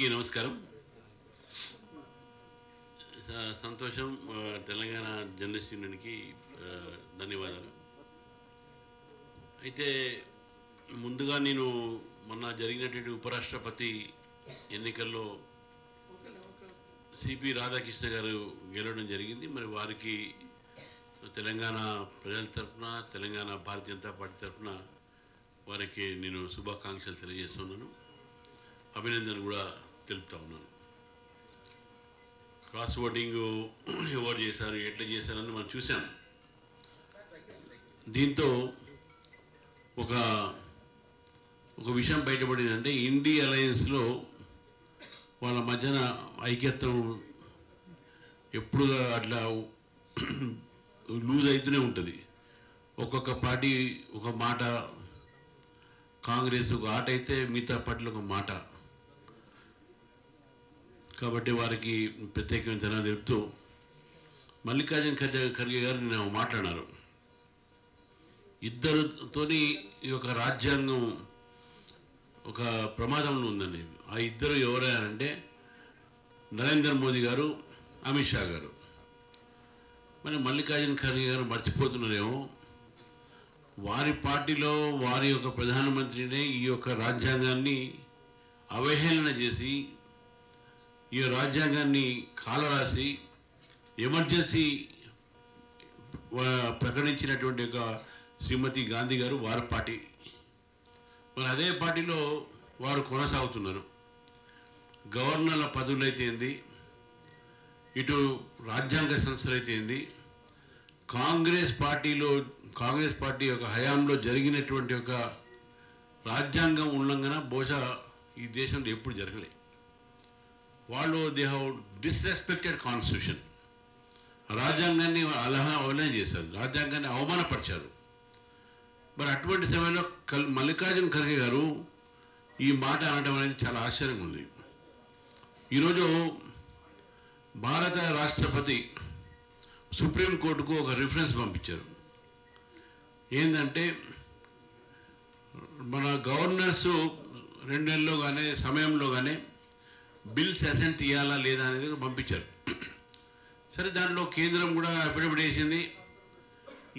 నమస్కారం. సంతోషం. తెలంగాణ జర్నలిస్ట్ యూనియన్కి ధన్యవాదాలు. అయితే ముందుగా నేను మొన్న జరిగినటువంటి ఉపరాష్ట్రపతి ఎన్నికల్లో సిపి రాధాకృష్ణ గారు గెలవడం జరిగింది. మరి వారికి తెలంగాణ ప్రజల తరఫున, తెలంగాణ భారతీయ జనతా పార్టీ తరఫున వారికి నేను శుభాకాంక్షలు తెలియజేస్తున్నాను, అభినందన కూడా తెలుపుతా ఉన్నాను. క్రాస్ ఓటింగ్ ఎవరు చేశారు, ఎట్లా చేశారని మనం చూసాం. దీంతో ఒక విషయం బయటపడిందంటే ఇండి అలయన్స్లో వాళ్ళ మధ్యన ఐక్యత్వం ఎప్పుడు అట్లా లూజ్ అవుతూనే ఉంటుంది. ఒక్కొక్క పార్టీ ఒక మాట, కాంగ్రెస్ ఒక ఆట అయితే మిగతా పార్టీలు ఒక మాట. కాబట్టి వారికి ప్రత్యేకమైన ధన్యవాదాలు తెలుపుతూ మల్లికార్జున ఖర్గే గారు నిన్న మాట్లాడారు. ఇద్దరితోని ఈ యొక్క రాజ్యాంగం ఒక ప్రమాదంలో ఉందండి. ఆ ఇద్దరు ఎవరయ్యారంటే నరేంద్ర మోదీ గారు, అమిత్ షా గారు. మరి మల్లికార్జున ఖర్గే గారు మర్చిపోతున్నారేమో, వారి పార్టీలో వారి యొక్క ప్రధానమంత్రినే ఈ యొక్క రాజ్యాంగాన్ని అవహేళన చేసి, ఈ రాజ్యాంగాన్ని కాలరాసి ఎమర్జెన్సీ ప్రకటించినటువంటి ఒక శ్రీమతి గాంధీ గారు వారి పార్టీ. మరి అదే పార్టీలో వారు కొనసాగుతున్నారు. గవర్నర్ల పదవులు అయితే ఏంది, ఇటు రాజ్యాంగ సంస్థలు అయితే ఏంది, కాంగ్రెస్ పార్టీ యొక్క హయాంలో జరిగినటువంటి ఒక రాజ్యాంగం ఉల్లంఘన బహుశా ఈ దేశంలో ఎప్పుడు జరగలేదు. వాళ్ళు దే హ్యావ్ డిస్రెస్పెక్టెడ్ కాన్స్టిట్యూషన్. రాజ్యాంగాన్ని అవహేళన చేశారు, రాజ్యాంగాన్ని అవమానపరిచారు. మరి అటువంటి సమయంలో మల్లికార్జున ఖర్గే గారు ఈ మాట అనడం అనేది చాలా ఆశ్చర్యంగా ఉంది. ఈరోజు భారత రాష్ట్రపతి సుప్రీంకోర్టుకు ఒక రిఫరెన్స్ పంపించారు. ఏంటంటే మన గవర్నర్సు 2 నెలల్లో కానీ సమయంలో కానీ బిల్స్ అసెంట్ ఇవ్వాలా లేదా అనేది పంపించారు. సరే, దాంట్లో కేంద్రం కూడా అఫిడవిట్ వేసింది,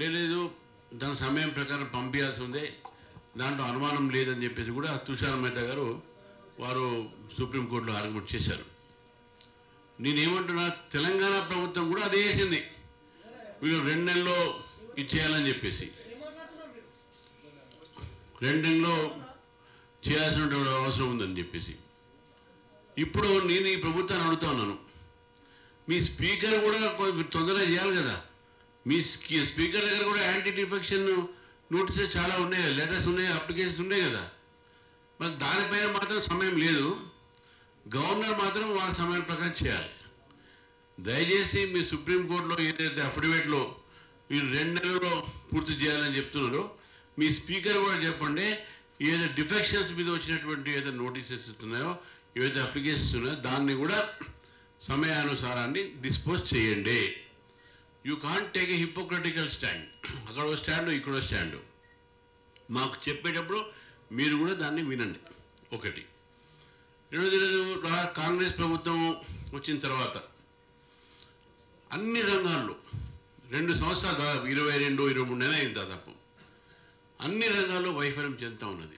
లేదు దాని సమయం ప్రకారం పంపించాల్సి ఉంది, దాంట్లో అనుమానం లేదని చెప్పేసి కూడా తుషార్ మెహతా గారు వారు సుప్రీంకోర్టులో ఆర్గ్యుమెంట్ చేశారు. నేనేమంటున్నా, తెలంగాణ ప్రభుత్వం కూడా అదే వేసింది, వీళ్ళు 2 నెలల్లో ఇచ్చేయాలని చెప్పేసి, 2 నెలల్లో చేయాల్సినటువంటి అవసరం ఉందని చెప్పేసి. ఇప్పుడు నేను ఈ ప్రభుత్వాన్ని అడుగుతా ఉన్నాను, మీ స్పీకర్ కూడా తొందరగా చేయాలి కదా. మీ స్పీకర్ దగ్గర కూడా యాంటీ డిఫెక్షన్ నోటీసెస్ చాలా ఉన్నాయి, లెటర్స్ ఉన్నాయి, అప్లికేషన్స్ ఉన్నాయి కదా. మరి దానిపైన మాత్రం సమయం లేదు, గవర్నర్ మాత్రం వాళ్ళ సమయం ప్రకారం చేయాలి. దయచేసి మీ సుప్రీంకోర్టులో ఏదైతే అఫిడవిట్లో మీరు 2 నెలల్లో పూర్తి చేయాలని చెప్తున్నారో, మీ స్పీకర్ కూడా చెప్పండి, ఏదైతే డిఫెక్షన్స్ మీద వచ్చినటువంటి ఏదైతే నోటీసెస్ ఇస్తున్నాయో, ఏవైతే అప్లికేషన్స్ ఉన్నాయో దాన్ని కూడా సమయానుసారాన్ని డిస్పోజ్ చేయండి. You can't take a hypocritical stand. అక్కడ ఒక స్టాండు, ఇక్కడ స్టాండు. మాకు చెప్పేటప్పుడు మీరు కూడా దాన్ని వినండి. ఒకటి. రెండోది, కాంగ్రెస్ ప్రభుత్వం వచ్చిన తర్వాత అన్ని రంగాల్లో 2 సంవత్సరాలు దాదాపు 22-23 నెలలు అయింది దాదాపు, అన్ని రంగాల్లో వైఫల్యం చెందుతూ ఉన్నది.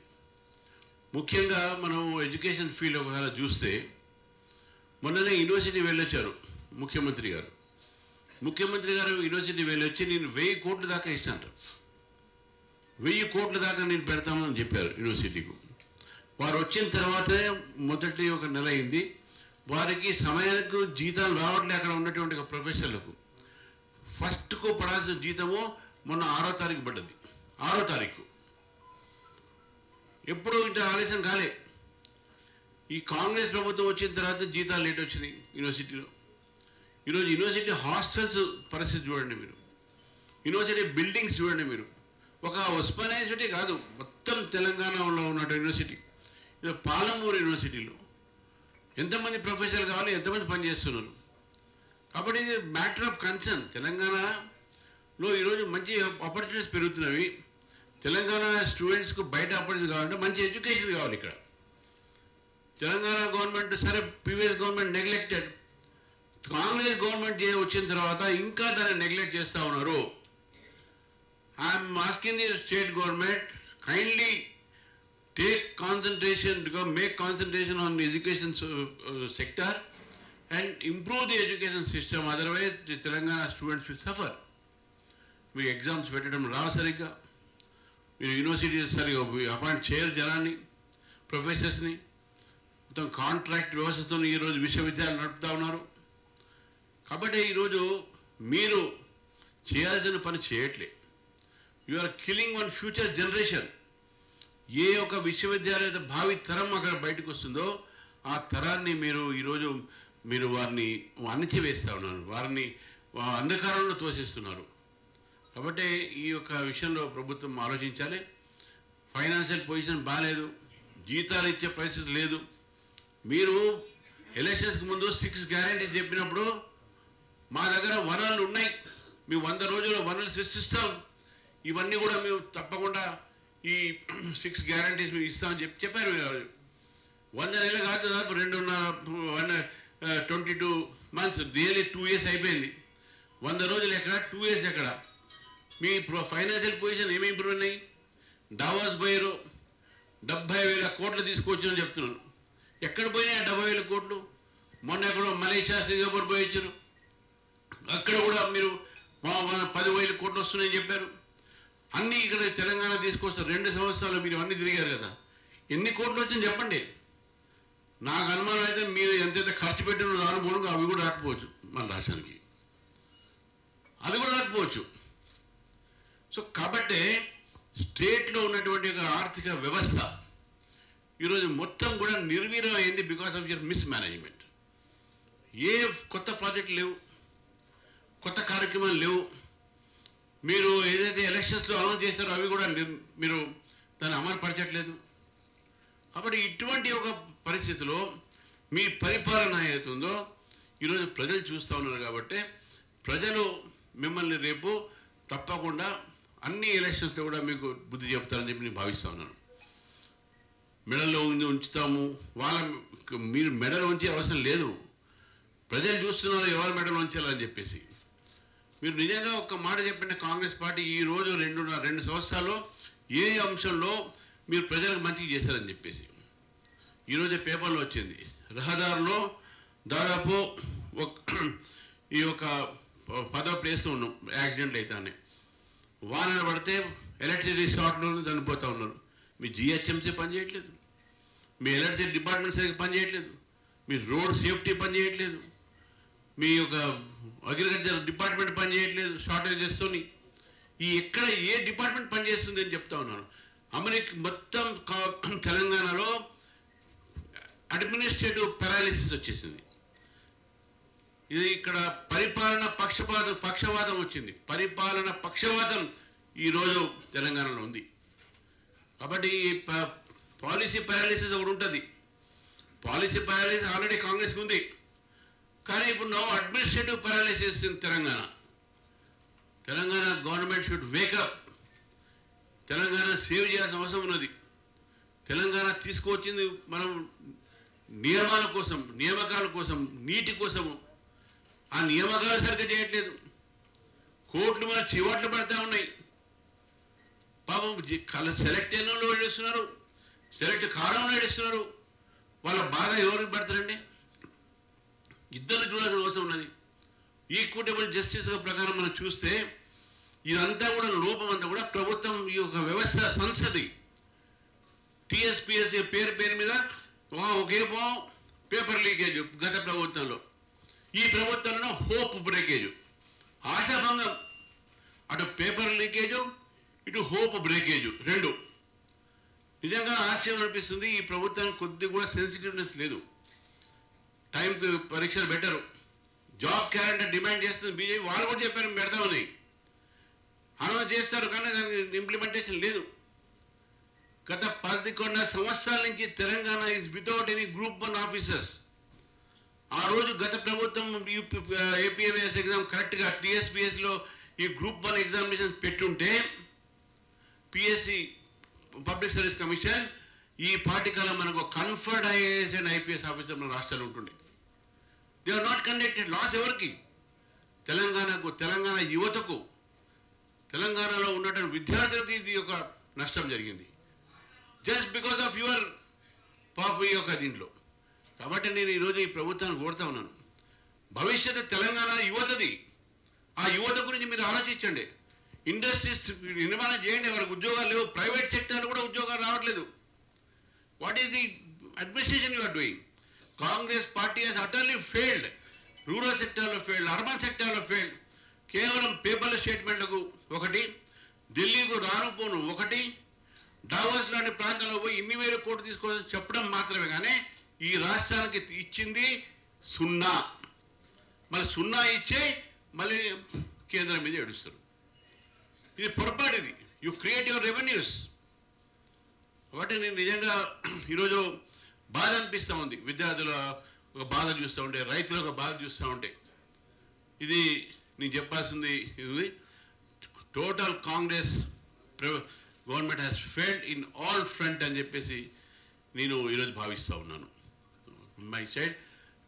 ముఖ్యంగా మనం ఎడ్యుకేషన్ ఫీల్డ్ ఒకవేళ చూస్తే, మొన్ననే యూనివర్సిటీ వెళ్ళొచ్చారు ముఖ్యమంత్రి గారు యూనివర్సిటీ వెళ్ళొచ్చి నేను 1000 కోట్ల దాకా ఇస్తాను, 1000 కోట్ల దాకా నేను పెడతామని చెప్పారు యూనివర్సిటీకు. వారు వచ్చిన తర్వాతే మొదటి ఒక నెల అయింది, వారికి సమయానికి జీతాలు రావట్లే. అక్కడ ఉన్నటువంటి ఒక ప్రొఫెసర్లకు ఫస్ట్కు పడాల్సిన జీతము మొన్న 6వ తారీఖు పడ్డది. 6వ తారీఖు ఎప్పుడు ఇంత ఆలస్యం కాలే. ఈ కాంగ్రెస్ ప్రభుత్వం వచ్చిన తర్వాత జీతాలు లేట్ వచ్చినాయి యూనివర్సిటీలో. ఈరోజు యూనివర్సిటీ హాస్టల్స్ పరిస్థితి చూడండి మీరు, యూనివర్సిటీ బిల్డింగ్స్ చూడండి మీరు. ఒక ఉస్మానియా యూనివర్సిటీ కాదు, మొత్తం తెలంగాణలో ఉన్నట్టు యూనివర్సిటీ. ఇది పాలమూరు యూనివర్సిటీలో ఎంతమంది ప్రొఫెసర్లు కావాలి, ఎంతమంది పనిచేస్తున్నారు. కాబట్టి ఇది మ్యాటర్ ఆఫ్ కన్సర్న్. తెలంగాణలో ఈరోజు మంచి ఆపర్చునిటీస్ పెరుగుతున్నవి. తెలంగాణ స్టూడెంట్స్కు బయట ఆపర్చునిటీ కావాలంటే మంచి ఎడ్యుకేషన్ కావాలి. ఇక్కడ తెలంగాణ గవర్నమెంట్ సరే previous government neglected, Congress government వచ్చిన తర్వాత ఇంకా దాన్ని నెగ్లెక్ట్ చేస్తూ ఉన్నారు. I'm asking the state government kindly take concentration, make concentration on the education sector and improve the education system. Otherwise, the Telangana students will suffer. We exams పెట్టడం రావు సరిగ్గా, మీరు university సరిగ్గా అపాయింట్ చేయరు జనాన్ని, ప్రొఫెసర్స్ని. మొత్తం కాంట్రాక్ట్ వ్యవస్థతో ఈరోజు విశ్వవిద్యాలయాలు నడుపుతూ ఉన్నారు. కాబట్టి ఈరోజు మీరు చేయాల్సిన పని చేయట్లే. You are killing one future generation. ఏ ఒక విశ్వవిద్యాలయ భావి తరం అక్కడ బయటకు వస్తుందో ఆ తరాన్ని మీరు ఈరోజు వారిని అణిచివేస్తూ ఉన్నారు, వారిని అంధకారంలో తోసిస్తున్నారు. కాబట్టి ఈ యొక్క విషయంలో ప్రభుత్వం ఆలోచించాలి. ఫైనాన్షియల్ పొజిషన్ బాగాలేదు, జీతాలు ఇచ్చే పరిస్థితి లేదు. మీరు ఎలక్షన్స్కి ముందు 6 గ్యారెంటీస్ చెప్పినప్పుడు మా దగ్గర వనరులు ఉన్నాయి, మేము 100 రోజుల్లో వనరులు సృష్టిస్తాం, ఇవన్నీ కూడా మేము తప్పకుండా ఈ 6 గ్యారెంటీస్ మేము ఇస్తామని చెప్పారు. 100 నెలలు కాదు, దాదాపు 22 months, రియల్లీ 2 years అయిపోయింది. 100 రోజులు ఎక్కడ, 2 years ఎక్కడ? మీ ఫైనాన్షియల్ పొజిషన్ ఏమి ఇంప్రూవ్ ఉన్నాయి? డావోస్ పోయారు, 70,000 కోట్లు తీసుకొచ్చామని చెప్తున్నాను. ఎక్కడ పోయినాయి ఆ 70,000 కోట్లు? మొన్న ఎక్కడో మలేషియా, సింగపూర్ పోయి వచ్చారు, అక్కడ కూడా మీరు 10,000 కోట్లు వస్తున్నాయని చెప్పారు. అన్నీ ఇక్కడ తెలంగాణ తీసుకొస్తారు. 2 సంవత్సరాలు మీరు అన్నీ తిరిగారు కదా, ఎన్ని కోట్లు వచ్చింది చెప్పండి. నాకు అనుమానం అయితే మీరు ఎంతైతే ఖర్చు పెట్టిన అనుభవం అవి కూడా రాకపోవచ్చు మన రాష్ట్రానికి, అది కూడా రాకపోవచ్చు. సో కాబట్టి స్టేట్లో ఉన్నటువంటి ఒక ఆర్థిక వ్యవస్థ ఈరోజు మొత్తం కూడా నిర్వీర్యం అయింది because of your mismanagement. ఏ కొత్త ప్రాజెక్టులు లేవు, కొత్త కార్యక్రమాలు లేవు. మీరు ఏదైతే ఎలక్షన్స్లో అనౌన్స్ చేస్తారో అవి కూడా మీరు దాన్ని అమలుపరచట్లేదు. కాబట్టి ఇటువంటి ఒక పరిస్థితిలో మీ పరిపాలన అవుతుందో ఈరోజు ప్రజలు చూస్తూ ఉన్నారు. కాబట్టి ప్రజలు మిమ్మల్ని రేపు తప్పకుండా అన్ని ఎలక్షన్స్లో కూడా మీకు బుద్ధి చెప్తారని చెప్పి నేను భావిస్తూ ఉన్నాను. మెడల్లో ఉంచుతాము, మీరు మెడలో ఉంచే అవసరం లేదు, ప్రజలు చూస్తున్నారు ఎవరు మెడలో ఉంచాలని చెప్పేసి. మీరు నిజంగా ఒక్క మాట చెప్పిన కాంగ్రెస్ పార్టీ ఈరోజు 2 సంవత్సరాల్లో ఏ అంశంలో మీరు ప్రజలకు మంచిగా చేశారని చెప్పేసి ఈరోజు పేపర్లో వచ్చింది. రహదారిలో దాదాపు ఈ యొక్క 10వ ప్లేస్లో ఉన్నాం యాక్సిడెంట్లు అవుతానే. వానలు పడితే ఎలక్ట్రిసిటీ షార్ట్లో చనిపోతూ ఉన్నారు. మీ జిహెచ్ఎంసీ పనిచేయట్లేదు, మీ ఎలక్ట్రిసిటీ డిపార్ట్మెంట్ సరిగ్గా పనిచేయట్లేదు, మీ రోడ్ సేఫ్టీ పనిచేయట్లేదు, మీ యొక్క అగ్రికల్చర్ డిపార్ట్మెంట్ పనిచేయట్లేదు షార్టేజెస్తోని. ఎక్కడ ఏ డిపార్ట్మెంట్ పనిచేస్తుంది అని చెప్తా ఉన్నాను. అమెరికా మొత్తం తెలంగాణలో అడ్మినిస్ట్రేటివ్ పారాలిసిస్ వచ్చేసింది. ఇది ఇక్కడ పరిపాలన పక్షవాతం వచ్చింది. పరిపాలన పక్షవాతం ఈరోజు తెలంగాణలో ఉంది. కాబట్టి పాలసీ పారాలిసిస్ ఒకటి ఉంటుంది. పాలసీ పారాలిసిస్ ఆల్రెడీ కాంగ్రెస్కి ఉంది, కానీ ఇప్పుడు no administrative paralysis in Telangana. Telangana government should wake up. Telangana సేవ్ చేయాల్సిన అవసరం ఉన్నది. తెలంగాణ తీసుకువచ్చింది మనం నియమాల కోసం, నియామకాల కోసం, నీటి కోసము. ఆ నియామకాలు సరిగ్గా చేయట్లేదు. కోర్టులు మన చివాట్లు పడతా ఉన్నాయి. పాపం సెలెక్ట్ అయిన వాళ్ళు ఏడుస్తున్నారు, సెలెక్ట్ కారంలో ఏడుస్తున్నారు. వాళ్ళ బాధ ఎవరికి పడతారండి? ఇద్దరు చూడాల్సిన అవసరం ఉన్నది. ఈక్విటబుల్ జస్టిస్ ప్రకారం మనం చూస్తే ఇదంతా కూడా లోపం అంతా కూడా ప్రభుత్వం ఈ యొక్క వ్యవస్థ సంస్థది. టీఎస్పీఎస్సీ పేరు మీద ఒకేమో పేపర్ లీకేజ్ గత ప్రభుత్వంలో, ఈ ప్రభుత్వంలో హోప్ బ్రేకేజ్, ఆశాభంగం. అటు పేపర్ లీకేజు, ఇటు హోప్ బ్రేకేజు, 2. నిజంగా ఆశ్చర్యం అనిపిస్తుంది. ఈ ప్రభుత్వానికి కొద్దిగా కూడా సెన్సిటివ్నెస్ లేదు. టైంకి పరీక్షలు పెట్టరు. జాబ్ క్యాలెండర్ డిమాండ్ చేస్తుంది బీజేపీ. వాళ్ళు కూడా చెప్పారు పెడతామని, అనౌన్స్ చేస్తారు, కానీ దానికి ఇంప్లిమెంటేషన్ లేదు. గత 11 సంవత్సరాల నుంచి Telangana is without any group 1 officers. ఆ రోజు గత ప్రభుత్వం ఏపీఎంఎస్ ఎగ్జామ్ కరెక్ట్గా టీఎస్పీఎస్లో ఈ గ్రూప్ 1 ఎగ్జామినేషన్ పెట్టుంటే, పిఎస్సి పబ్లిక్ సర్వీస్ కమిషన్ ఈ పార్టీ కాలం మనకు conferred IAS and IPS officer మన రాష్ట్రాలు ఉంటుండే. They are not conducted. Loss ఎవరికి? తెలంగాణ యువతకు, తెలంగాణలో ఉన్నటువంటి విద్యార్థులకు ఇది ఒక నష్టం జరిగింది, జస్ట్ బికాజ్ ఆఫ్ యువర్ పాప ఈ యొక్క దీంట్లో. కాబట్టి నేను ఈరోజు ఈ ప్రభుత్వాన్ని కోరుతా ఉన్నాను, భవిష్యత్తు తెలంగాణ యువతది. ఆ యువత గురించి మీరు ఆలోచించండి. ఇండస్ట్రీస్ నిర్మాణం చేయండి, వాళ్ళకి ఉద్యోగాలు లేవు. ప్రైవేట్ సెక్టార్లో కూడా ఉద్యోగాలు రావట్లేదు. What is the administration you are doing? Congress party has utterly failed. Rural సెక్టార్లో ఫెయిల్డ్, అర్బన్ సెక్టార్లో ఫెయిల్డ్. కేవలం పేపర్ల స్టేట్మెంట్లకు ఒకటి, ఢిల్లీకు రానుపోను ఒకటి, డావోస్ లాంటి ప్రాంతాల్లో పోయి ఇన్ని వేల కోట్లు తీసుకోవాలని చెప్పడం మాత్రమే. కానీ ఈ రాష్ట్రానికి ఇచ్చింది సున్నా. మళ్ళీ సున్నా ఇచ్చే మళ్ళీ కేంద్రం మీద ఏడుస్తారు. ఇది పొరపాటు. ఇది యూ క్రియేట్ యువర్ రెవెన్యూస్. కాబట్టి నేను నిజంగా ఈరోజు బాధ అనిపిస్తూ ఉంది. విద్యార్థుల ఒక బాధ చూస్తూ ఉంటే, రైతుల ఒక బాధ చూస్తూ ఉంటే, ఇది నేను చెప్పాల్సింది ఇది total Congress government has failed in all front అని చెప్పేసి నేను ఈరోజు భావిస్తూ ఉన్నాను. మై సైడ్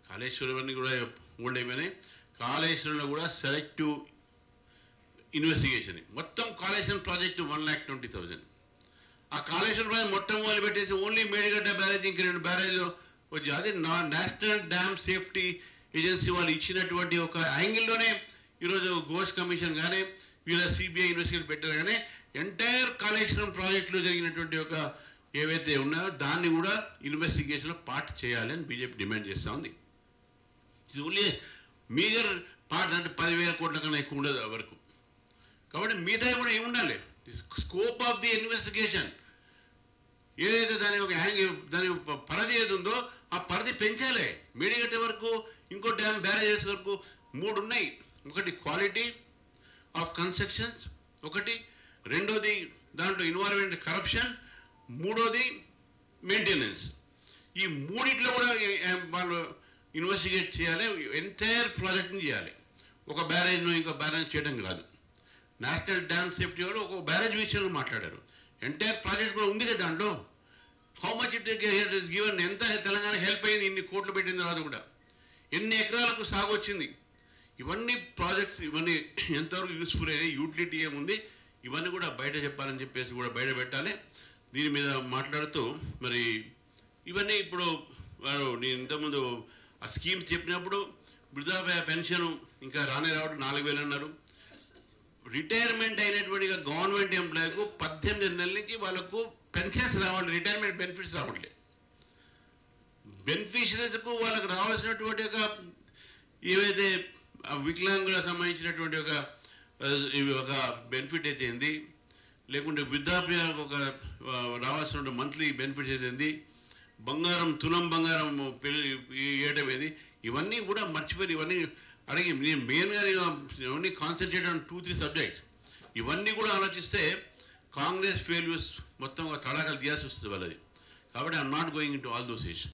కాళేశ్వరం కూడా ఓల్డ్ అయిపోయినాయి. కాళేశ్వరంలో కూడా సెలెక్టివ్ ఇన్వెస్టిగేషన్. మొత్తం కాళేశ్వరం ప్రాజెక్టు 1,20,000. ఆ కాళేశ్వరం ప్రాజెక్ట్ మొత్తం మొదలు పెట్టేసి ఓన్లీ మేడిగడ్డ బ్యారేజ్, ఇంక 2 బ్యారేజ్లు వచ్చి అది నేషనల్ డ్యామ్ సేఫ్టీ ఏజెన్సీ వాళ్ళు ఇచ్చినటువంటి ఒక యాంగిల్లోనే ఈరోజు ఘోష్ కమిషన్ కానీ వీళ్ళ సిబిఐ ఇన్వెస్టిగేషన్ పెట్టారు. కానీ ఎంటైర్ కాళేశ్వరం ప్రాజెక్టులో జరిగినటువంటి ఒక ఏవైతే ఉన్నాయో దాన్ని కూడా ఇన్వెస్టిగేషన్లో పార్ట్ చేయాలి అని బీజేపీ డిమాండ్ చేస్తూ ఉంది. ఇది ఓన్లీ మీగర్ పార్ట్, అంటే 10,000 కోట్ల కన్నా ఎక్కువ ఉండదు వరకు. కాబట్టి మిగతా కూడా ఏముండాలి? స్కోప్ ఆఫ్ ది ఇన్వెస్టిగేషన్ ఏదైతే దాని ఒక దాని పరిధి ఏది ఉందో ఆ పరిధి పెంచాలి. మేడిగట్ట వరకు, ఇంకో డ్యామ్ బ్యారేజెస్ వరకు 3 ఉన్నాయి. ఒకటి క్వాలిటీ ఆఫ్ కన్స్ట్రక్షన్స్, ఒకటి రెండోది దాంట్లో ఇన్వాల్వ్మెంట్ కరప్షన్, మూడోది మెయింటెనెన్స్. ఈ మూడిట్లో కూడా వాళ్ళు ఇన్వెస్టిగేట్ చేయాలి. ఎంటైర్ ప్రాజెక్ట్ని చేయాలి. ఒక బ్యారేజ్ను ఇంకో బ్యారేజ్ చేయడం కాదు. నేషనల్ డ్యామ్ సేఫ్టీ వాళ్ళు ఒక బ్యారేజ్ విషయంలో మాట్లాడారు. ఎంటైర్ ప్రాజెక్ట్ కూడా ఉంది కదా దాంట్లో. How much it is given, ఎంత తెలంగాణ హెల్ప్ అయింది ఇన్ని కోట్లు పెట్టిన తర్వాత కూడా, ఎన్ని ఎకరాలకు సాగు వచ్చింది, ఇవన్నీ ప్రాజెక్ట్స్, ఇవన్నీ ఎంతవరకు యూస్ఫుల్ అయ్యాయి, యూటిలిటీ ఏముంది, ఇవన్నీ కూడా బయట చెప్పాలని చెప్పేసి కూడా బయట పెట్టాలి. దీని మీద మాట్లాడుతూ మరి ఇవన్నీ ఇప్పుడు నేను ఇంతకుముందు ఆ స్కీమ్స్ చెప్పినప్పుడు వృద్ధాప్య పెన్షన్ ఇంకా రావడం 4,000 అన్నారు. రిటైర్మెంట్ అయినటువంటి గవర్నమెంట్ ఎంప్లాయీకు 18 నెలల నుంచి వాళ్ళకు పెన్షన్స్ రావాలి, రిటైర్మెంట్ బెనిఫిట్స్ రావట్లేదు. బెనిఫిషరీస్కు వాళ్ళకు రావాల్సినటువంటి ఒక ఏవైతే వికలాంగులకు సంబంధించినటువంటి ఒక బెనిఫిట్ అయితే ఏంది, లేకుంటే వృద్ధాప్య ఒక రావాల్సిన మంత్లీ బెనిఫిట్స్ అయితే, తులం బంగారం పెళ్లి ఇవ్వటం ఏది, ఇవన్నీ కూడా మర్చిపోయి ఇవన్నీ అడిగి నేను మెయిన్గా ఓన్లీ కాన్సన్ట్రేట్ ఆన్ 2-3 సబ్జెక్ట్స్. ఇవన్నీ కూడా ఆలోచిస్తే కాంగ్రెస్ ఫెయిల్యూర్స్ మొత్తం తడాకలు తీయాల్సి వస్తుంది వాళ్ళది. కాబట్టి I'm not going in to all those issues.